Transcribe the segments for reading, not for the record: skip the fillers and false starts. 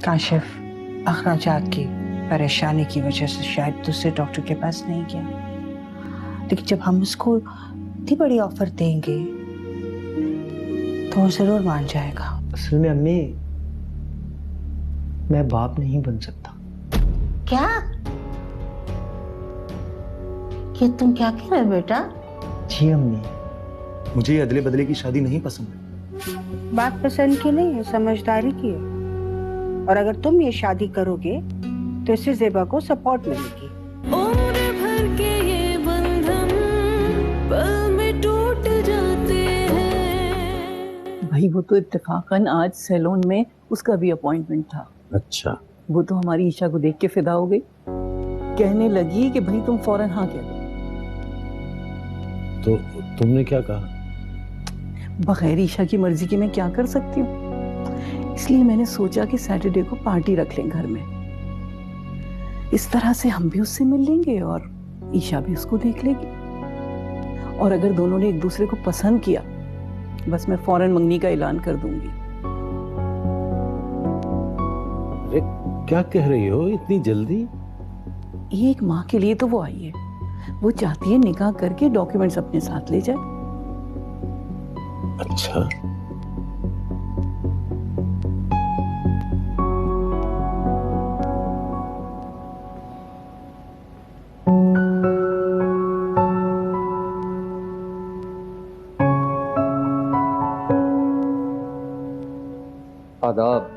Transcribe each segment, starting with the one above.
काशिफ अखराजात की परेशानी की वजह से शायद दूसरे डॉक्टर के पास नहीं गया, लेकिन जब हम उसको इतनी बड़ी ऑफर देंगे तो वो जरूर मान जाएगा। असल में अम्मी, मैं बाप नहीं बन सकता। क्या? ये तुम क्या कह रहे हो बेटा? जी अम्मी, मुझे ये अदले बदले की शादी नहीं पसंद है। बात पसंद की नहीं है, समझदारी की है। और अगर तुम ये शादी करोगे तो इससे ज़ेबा को सपोर्ट मिलेगी। उम्र भर के ये बंधन पल में टूट जाते हैं। भाई वो तो इत्तेफाकन आज सैलून में उसका भी अपॉइंटमेंट था। अच्छा, वो तो हमारी ईशा को देख के फिदा हो गई, कहने लगी कि भाई तुम फौरन हाँ कह दो। तो तुमने क्या कहा? बगैर ईशा की मर्जी की मैं क्या कर सकती हूँ, इसलिए मैंने सोचा कि सैटरडे को पार्टी रख लें घर में। इस तरह से हम भी उससे मिल लेंगे और ईशा भी उसको देख लेगी। और अगर दोनों ने एक दूसरे को पसंद किया, बस मैं फौरन मंगनी का ऐलान कर दूंगी। अरे क्या कह रही हो इतनी जल्दी? एक माँ के लिए तो वो आई है, वो चाहती है निकाह करके डॉक्यूमेंट्स अपने साथ ले जाए। अच्छा, आदाब।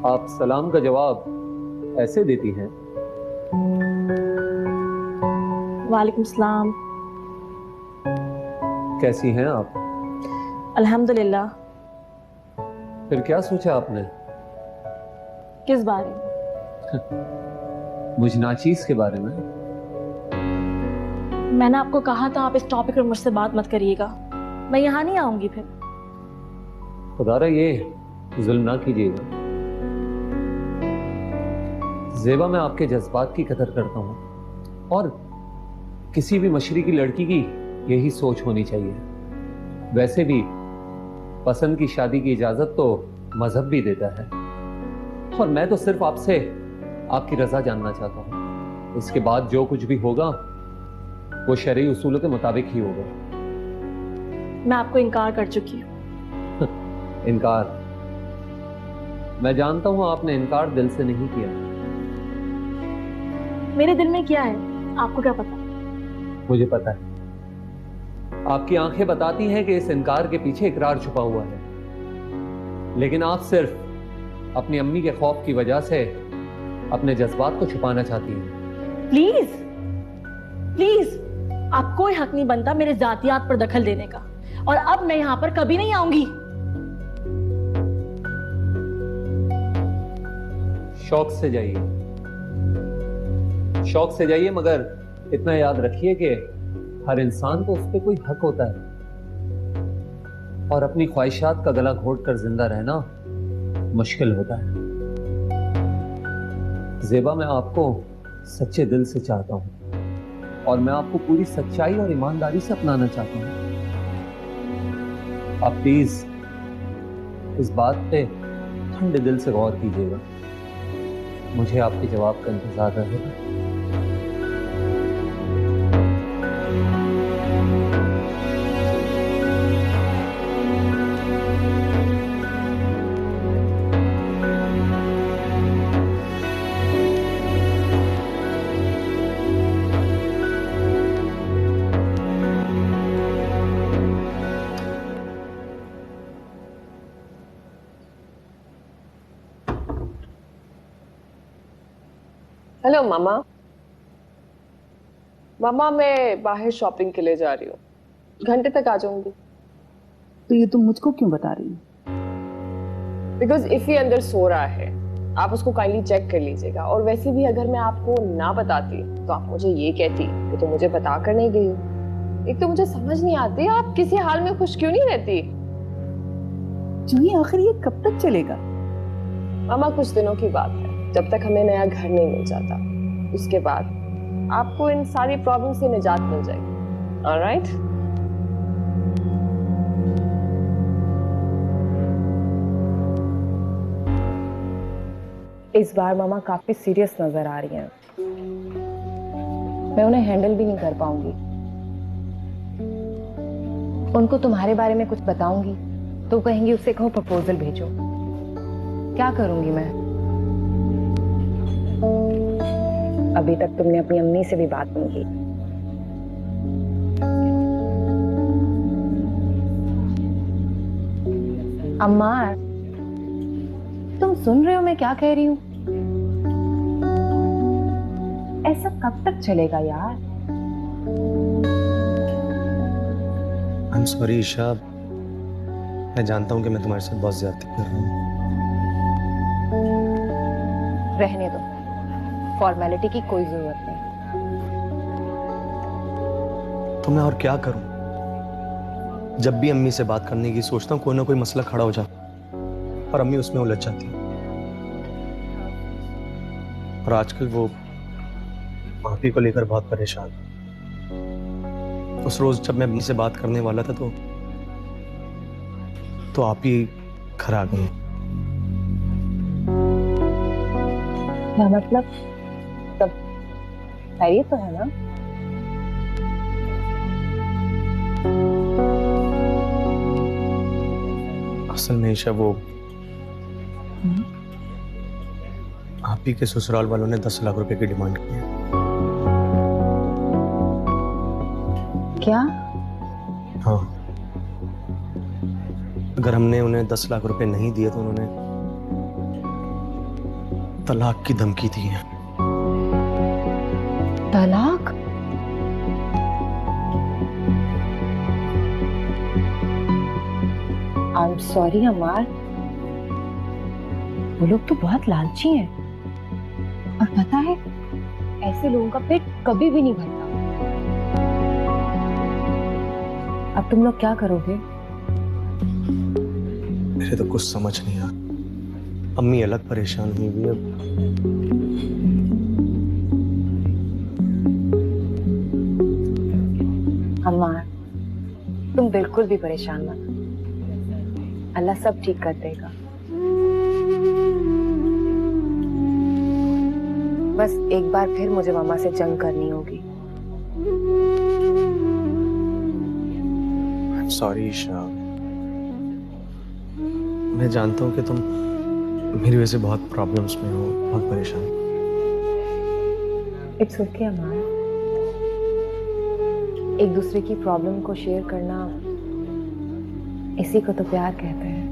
आप सलाम का जवाब ऐसे देती हैं? वालेकुम सलाम। कैसी हैं आप? अल्हम्दुलिल्लाह। फिर क्या सोचा आपने? किस बारे में? मुझ नाचीज के बारे में। मैंने आपको कहा था आप इस टॉपिक पर मुझसे बात मत करिएगा, मैं यहाँ नहीं आऊंगी फिर। खुदारा ये जुल्म ना कीजिएगा। ज़ेबा, मैं आपके जज्बात की कदर करता हूँ और किसी भी मशरकी लड़की की यही सोच होनी चाहिए। वैसे भी पसंद की शादी की इजाजत तो मजहब भी देता है और मैं तो सिर्फ आपसे आपकी रजा जानना चाहता हूँ। इसके बाद जो कुछ भी होगा वो शरई उसूलों के मुताबिक ही होगा। मैं आपको इनकार कर चुकी हूँ। इनकार? मैं जानता हूँ आपने इनकार दिल से नहीं किया। मेरे दिल में क्या है आपको क्या पता? मुझे पता है। आपकी आंखें बताती हैं कि इस इनकार के पीछे इकरार छुपा हुआ है, लेकिन आप सिर्फ अपनी अम्मी के खौफ की वजह से अपने जज्बात को छुपाना चाहती हैं। प्लीज प्लीज, आप कोई हक नहीं बनता मेरे जातियात पर दखल देने का, और अब मैं यहाँ पर कभी नहीं आऊंगी। शौक से जाइए, शौक से जाइए, मगर इतना याद रखिए कि हर इंसान को उस पर कोई हक होता है और अपनी ख्वाहिशात का गला घोंटकर जिंदा रहना मुश्किल होता है। ज़ेबा, मैं आपको सच्चे दिल से चाहता हूं और मैं आपको पूरी सच्चाई और ईमानदारी से अपनाना चाहता हूं। आप प्लीज इस बात पे ठंडे दिल से गौर कीजिएगा। मुझे आपके जवाब का इंतजार रहेगा। हेलो मामा। मामा, मैं बाहर शॉपिंग के लिए जा रही हूँ, घंटे तक आ जाऊंगी। तो ये तुम मुझको क्यों बता रही हो? बिकॉज इफी अंदर सो रहा है, आप उसको काइंडली चेक कर लीजिएगा। और वैसे भी अगर मैं आपको ना बताती तो आप मुझे ये कहती कि तुम मुझे बता कर नहीं गई हो। एक तो मुझे समझ नहीं आती आप किसी हाल में खुश क्यों नहीं रहती। जूही, आखिर ये कब तक चलेगा? मामा, कुछ दिनों की बात है, जब तक हमें नया घर नहीं मिल जाता। उसके बाद आपको इन सारी प्रॉब्लम से निजात मिल जाएगी। ऑलराइट? इस बार मामा काफी सीरियस नजर आ रही हैं। मैं उन्हें हैंडल भी नहीं कर पाऊंगी। उनको तुम्हारे बारे में कुछ बताऊंगी तो कहेंगी उससे कहो प्रपोजल भेजो। क्या करूंगी मैं? अभी तक तुमने अपनी अम्मी से भी बात नहीं की। अम्मा, तुम सुन रहे हो मैं क्या कह रही हूँ? ऐसा कब तक चलेगा यार? आई एम सॉरी ईशा, मैं जानता हूँ कि मैं तुम्हारे साथ बहुत ज्यादती कर रहा हूँ। रहने दो, फॉर्मेलिटी की कोई जरूरत नहीं। तो मैं और क्या करूं? जब भी अम्मी से बात करने की सोचता हूँ कोई ना कोई मसला खड़ा हो जाता और अम्मी उसमें उलझ जाती है। और आजकल वो माफी को लेकर बहुत परेशान। उस रोज जब मैं अम्मी से बात करने वाला था तो आप ही घर आ गई। क्या मतलब? सब खैरियत तो है ना? असल में ईशा वो आप ही के ससुराल वालों ने 10 लाख रुपए की डिमांड की है। क्या? हाँ, अगर हमने उन्हें 10 लाख रुपए नहीं दिए तो उन्होंने तलाक की धमकी दी है। तलाक? आई एम सॉरी अमार, वो लोग तो बहुत लालची हैं। और पता है, ऐसे लोगों का पेट कभी भी नहीं भरता। अब तुम लोग क्या करोगे? मेरे तो कुछ समझ नहीं आ। अम्मी अलग परेशान हुई हुई है। अमार, तुम बिल्कुल भी परेशान मत, अल्लाह सब ठीक कर देगा। बस एक बार फिर मुझे मामा से जंग करनी होगी। सॉरी ईशा, मैं जानता हूँ कि तुम मेरी वजह से बहुत प्रॉब्लम्स में हो, बहुत परेशान। इट्स ओके अमार, एक दूसरे की प्रॉब्लम को शेयर करना, इसी को तो प्यार कहते हैं।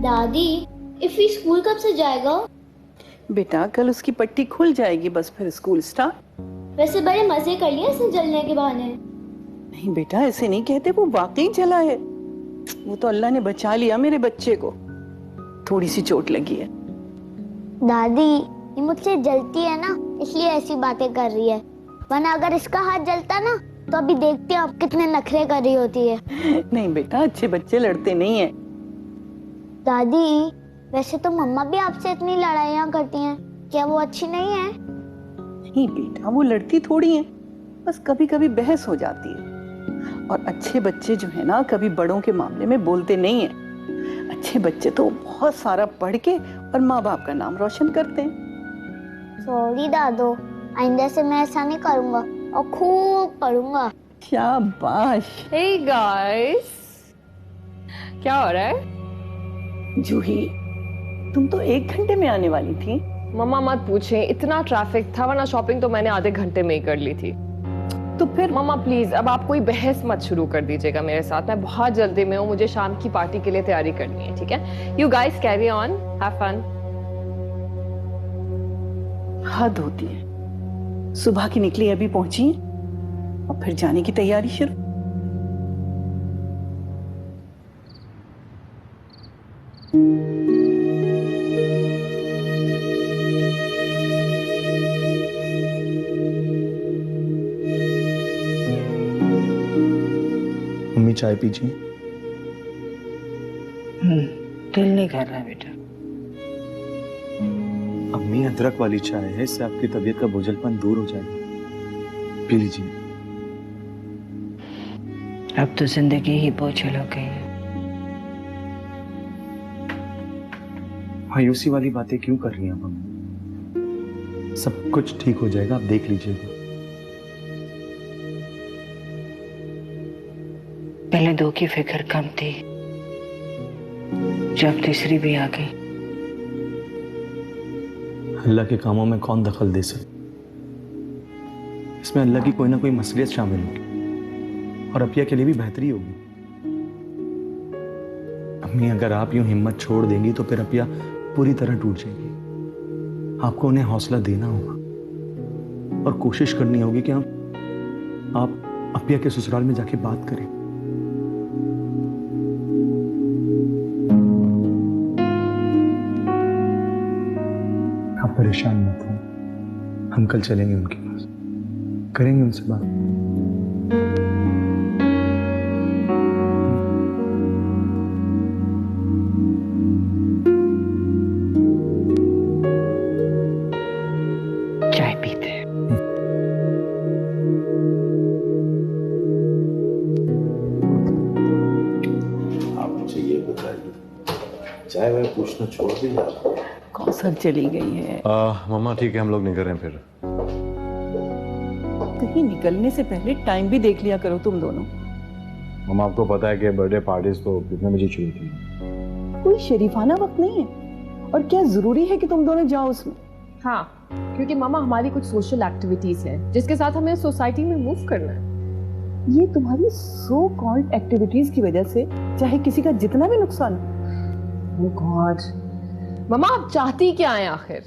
दादी, इफ़ी स्कूल कब से जाएगा? बेटा कल उसकी पट्टी खुल जाएगी, बस फिर स्कूल स्टार्ट। वैसे बड़े मजे कर लिए इसने जलने के बहाने। नहीं बेटा ऐसे नहीं कहते, वो वाकई जला है। वो तो अल्लाह ने बचा लिया मेरे बच्चे को, थोड़ी सी चोट लगी है। दादी, ये मुझसे जलती है ना, इसलिए ऐसी बातें कर रही है, वरना अगर इसका हाथ जलता ना तो अभी देखते हो आप कितने नखरे कर रही होती है। नहीं बेटा, अच्छे बच्चे लड़ते नहीं है। दादी, वैसे तो मम्मा भी आपसे इतनी लड़ाइयाँ करती हैं, क्या वो अच्छी नहीं है? नहीं बेटा, वो लड़ती थोड़ी है, बस कभी कभी बहस हो जाती है। और अच्छे बच्चे जो है ना, कभी बड़ों के मामले में बोलते नहीं है। अच्छे बच्चे तो बहुत सारा पढ़ के और माँ बाप का नाम रोशन करते हैं। सॉरी दादो, आइंदा से मैं ऐसा नहीं करूँगा और खूब पढ़ूंगा। शाबाश। हे गाइस, क्या हो रहा है? जूही, तुम तो 1 घंटे में आने वाली थी। मम्मा मत पूछें, इतना ट्रैफिक था, वरना शॉपिंग तो मैंने आधे घंटे में ही कर ली थी। तो फिर मम्मा प्लीज अब आप कोई बहस मत शुरू कर दीजिएगा मेरे साथ, मैं बहुत जल्दी में हूँ, मुझे शाम की पार्टी के लिए तैयारी करनी है, ठीक है? You guys carry on, have fun. हद होती है, सुबह की निकली अभी पहुंची है और फिर जाने की तैयारी शुरू। मम्मी चाय पीजिए। दिल नहीं कर रहा बेटा। अम्मी अदरक वाली चाय है, इससे आपकी तबीयत का बोझलपन दूर हो जाएगा, पी लीजिए। अब तो जिंदगी ही बोझल हो गई है। मायूसी वाली बातें क्यों कर रही हैं आप अम्मी? सब कुछ ठीक हो जाएगा, आप देख लीजिएगा। पहले दो की फिक्र कम थी, जब तीसरी भी आ गई। अल्लाह के कामों में कौन दखल दे सकता? इसमें अल्लाह की कोई ना कोई मसलियत शामिल होगी और अपिया के लिए भी बेहतरी होगी। अम्मी, अगर आप यूं हिम्मत छोड़ देंगी तो फिर अपिया पूरी तरह टूट जाएगी। आपको उन्हें हौसला देना होगा और कोशिश करनी होगी कि आप अपिया के ससुराल में जाके बात करें। आप परेशान मत हो, हम कल चलेंगे उनके पास, करेंगे उनसे बात। चाय पीते हैं। आप मुझे ये बताइए, चाय मैं पूछना छोड़ दिया? कौसर चली गई है। मम्मा ठीक है, हम लोग निकल रहे हैं फिर। कहीं निकलने से पहले टाइम भी देख लिया करो तुम दोनों। मम्मा आपको पता है कि बर्थडे पार्टीज तो कितने बजे शुरू थी? कोई शरीफाना वक्त नहीं है, और क्या जरूरी है कि तुम दोनों जाओ उसमें? हाँ, क्योंकि मामा हमारी कुछ सोशल एक्टिविटीज हैं जिसके साथ हमें सोसाइटी में मूव करना है। ये तुम्हारी सो कॉल्ड एक्टिविटीज की वजह से चाहे किसी का जितना भी नुकसान हो। Oh God, मामा आप चाहती क्या हैं आखिर?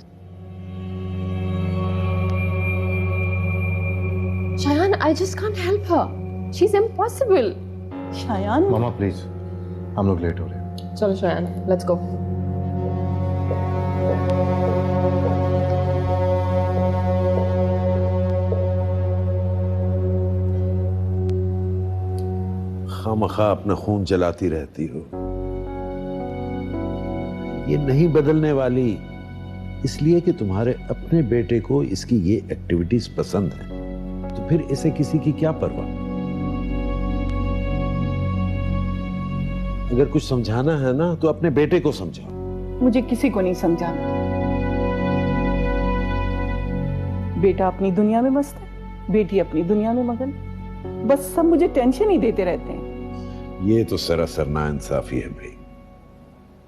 Shayan, I just can't help her. She's impossible. Shayan, मम्मा प्लीज, हम लोग लेट हो रहे हैं। चलो शायान, let's go. खामखा अपना खून जलाती रहती हो, ये नहीं बदलने वाली, इसलिए कि तुम्हारे अपने बेटे को इसकी ये एक्टिविटीज पसंद है, तो फिर इसे किसी की क्या परवाह? अगर कुछ समझाना है ना तो अपने बेटे को समझाओ। मुझे किसी को नहीं समझाना। बेटा अपनी दुनिया में मस्त है, बेटी अपनी दुनिया में मगन। बस सब मुझे टेंशन ही देते रहते हैं। ये तो सरासर नाइंसाफी है भाई।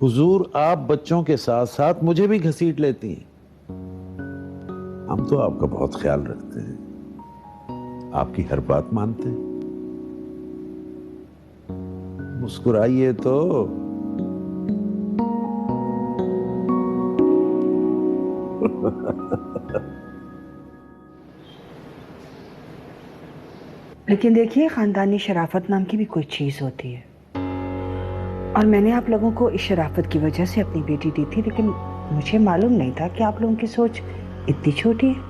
हुजूर, आप बच्चों के साथ साथ मुझे भी घसीट लेती हैं। हम तो आपका बहुत ख्याल रखते हैं, आपकी हर बात मानते हैं। मुस्कुराइए तो। लेकिन देखिए, खानदानी शराफत नाम की भी कोई चीज होती है, और मैंने आप लोगों को इस शराफत की वजह से अपनी बेटी दी थी, लेकिन मुझे मालूम नहीं था कि आप लोगों की सोच इतनी छोटी है।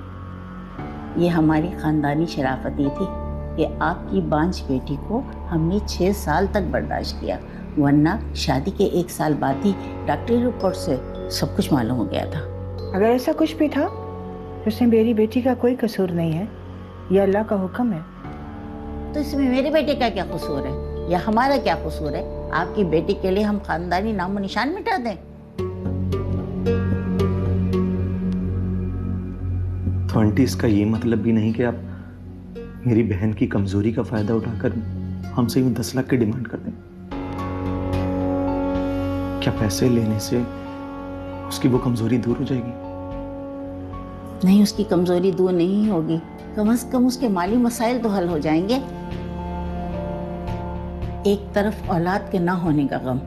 ये हमारी खानदानी शराफत ही थी कि आपकी बांझ बेटी को हमने 6 साल तक बर्दाश्त किया, वरना शादी के 1 साल बाद ही डॉक्टरी रिपोर्ट से सब कुछ मालूम हो गया था। अगर ऐसा कुछ भी था तो इसमें मेरी बेटी का कोई कसूर नहीं है, यह अल्लाह का हुक्म है। तो इसमें मेरे बेटे का क्या कसूर है या हमारा क्या कसूर है? आपकी बेटी के लिए हम खानदानी नामो निशान मिटा दें? तो आंटी, इसका ये मतलब भी नहीं कि आप मेरी बहन की कमजोरी का फायदा उठाकर हमसे यूं 10 लाख की डिमांड कर दें। क्या पैसे लेने से उसकी वो कमजोरी दूर हो जाएगी? नहीं, उसकी कमजोरी दूर नहीं होगी, कम से कम उसके माली मसाइल तो हल हो जाएंगे। एक तरफ औलाद के ना होने का गम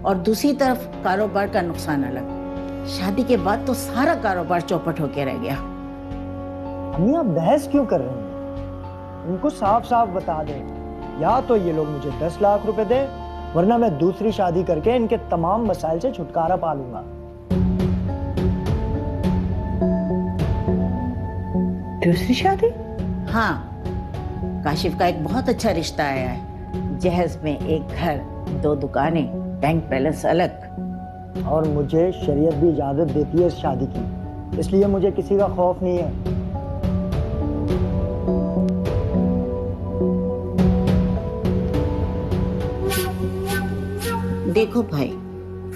और दूसरी तरफ कारोबार का नुकसान अलग। शादी के बाद तो सारा कारोबार चौपट होके रह गया। अम्मी, आप बहस क्यों कर रही हैं? उनको साफ साफ बता दें, या तो ये लोग मुझे 10 लाख रुपए दें, वरना मैं दूसरी शादी करके इनके तमाम मसाइल से छुटकारा पा लूंगा। दूसरी शादी? हाँ, काशिफ का एक बहुत अच्छा रिश्ता आया है। जहेज में एक घर, 2 दुकानें, बैंक बैलेंस अलग। और मुझे शरीयत भी इजाजत देती है इस शादी की। इसलिए मुझे किसी का खौफ नहीं है। देखो भाई,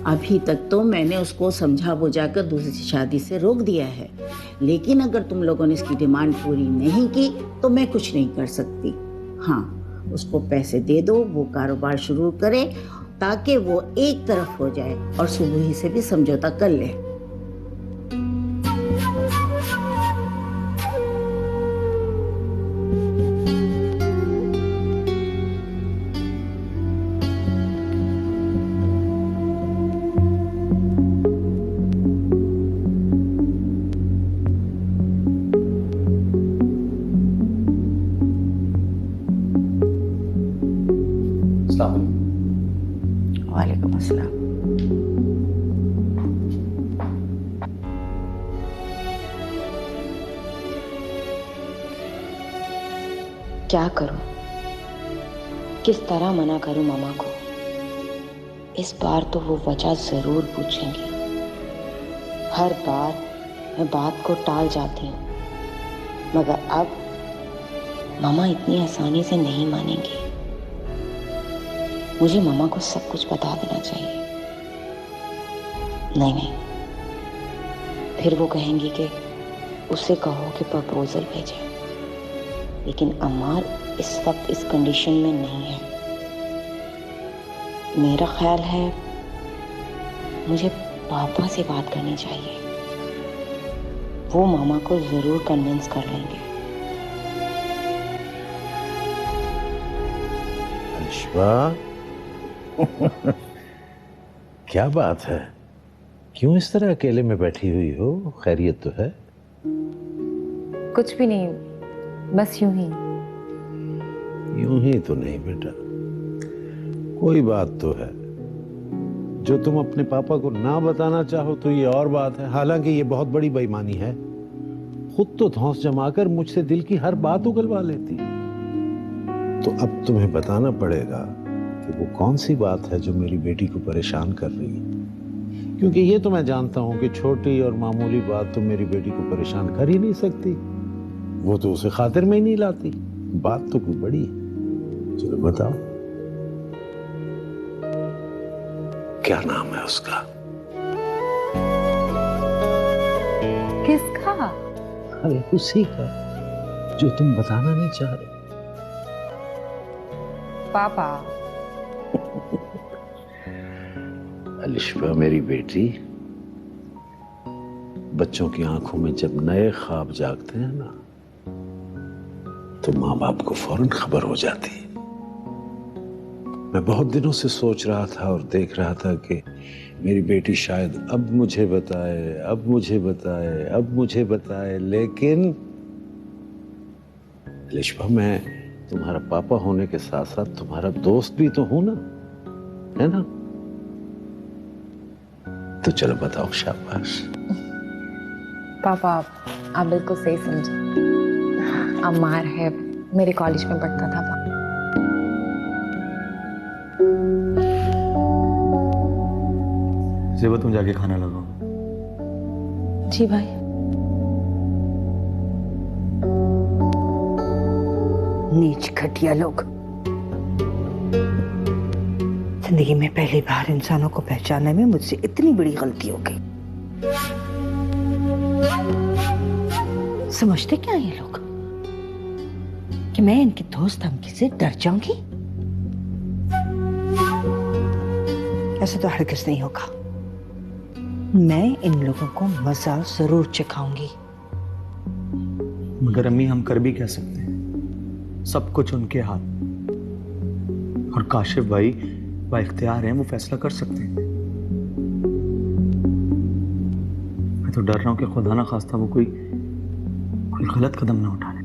अभी तक तो मैंने उसको समझा बुझाकर दूसरी शादी से रोक दिया है, लेकिन अगर तुम लोगों ने इसकी डिमांड पूरी नहीं की तो मैं कुछ नहीं कर सकती। हाँ, उसको पैसे दे दो, वो कारोबार शुरू करे ताकि वो एक तरफ हो जाए और सुबह ही से भी समझौता कर ले। वालेकुम अस्सलाम। क्या करूं? किस तरह मना करूं मामा को? इस बार तो वो वजह जरूर पूछेंगी। हर बार मैं बात को टाल जाती हूँ, मगर अब मामा इतनी आसानी से नहीं मानेंगी। मुझे मामा को सब कुछ बता देना चाहिए। नहीं, फिर वो कहेंगी कि उसे कहो कि प्रपोजल भेजे, लेकिन अम्मार इस वक्त इस कंडीशन में नहीं है। मेरा ख्याल है मुझे पापा से बात करनी चाहिए। वो मामा को जरूर कन्विंस कर लेंगे। अलिशबा, क्या बात है? क्यों इस तरह अकेले में बैठी हुई हो? खैरियत तो है? कुछ भी नहीं, बस यूं ही। यूं ही तो नहीं बेटा, कोई बात तो है। जो तुम अपने पापा को ना बताना चाहो तो ये और बात है। हालांकि ये बहुत बड़ी बेईमानी है। खुद तो धौंस जमाकर मुझसे दिल की हर बात उगलवा लेती। तो अब तुम्हें बताना पड़ेगा कि वो कौन सी बात है जो मेरी बेटी को परेशान कर रही है। क्योंकि ये तो मैं जानता हूं कि छोटी और मामूली बात तो मेरी बेटी को परेशान कर ही नहीं सकती। वो तो उसे खातिर में ही नहीं लाती। बात तो कोई बड़ी है। चलो बताओ, क्या नाम है उसका? किसका? अरे उसी का जो तुम बताना नहीं चाह रहे। पापा। अलिशबा मेरी बेटी, बच्चों की आंखों में जब नए ख्वाब जागते हैं ना, तो माँ बाप को फौरन खबर हो जाती है। मैं बहुत दिनों से सोच रहा था और देख रहा था कि मेरी बेटी शायद अब मुझे बताए, अब मुझे बताए, अब मुझे बताए, लेकिन अलिशबा मैं तुम्हारा पापा होने के साथ साथ तुम्हारा दोस्त भी तो हूं ना, है ना? तो चलो बताओ। शाबाश पापा, आप बिल्कुल सही समझे। अम्मार है, मेरे कॉलेज में पढ़ता था। ज़ेबा, तुम जाके खाना लगाओ। जी भाई। नीच घटिया लोग। जिंदगी में पहली बार इंसानों को पहचानने में मुझसे इतनी बड़ी गलती हो गई। समझते क्या ये लोग कि मैं इनकी दोस्त धमकी से डर जाऊंगी? ऐसा तो हरगिज़ नहीं होगा। मैं इन लोगों को मजा जरूर चखाऊंगी। मगर अम्मी, हम कर भी क्या सकते हैं? सब कुछ उनके हाथ। और काशिफ भाई बाइख्तियार हैं, वो फैसला कर सकते हैं। मैं तो डर रहा हूं कि खुदा ना खास्ता वो कोई गलत कदम ना उठा ले।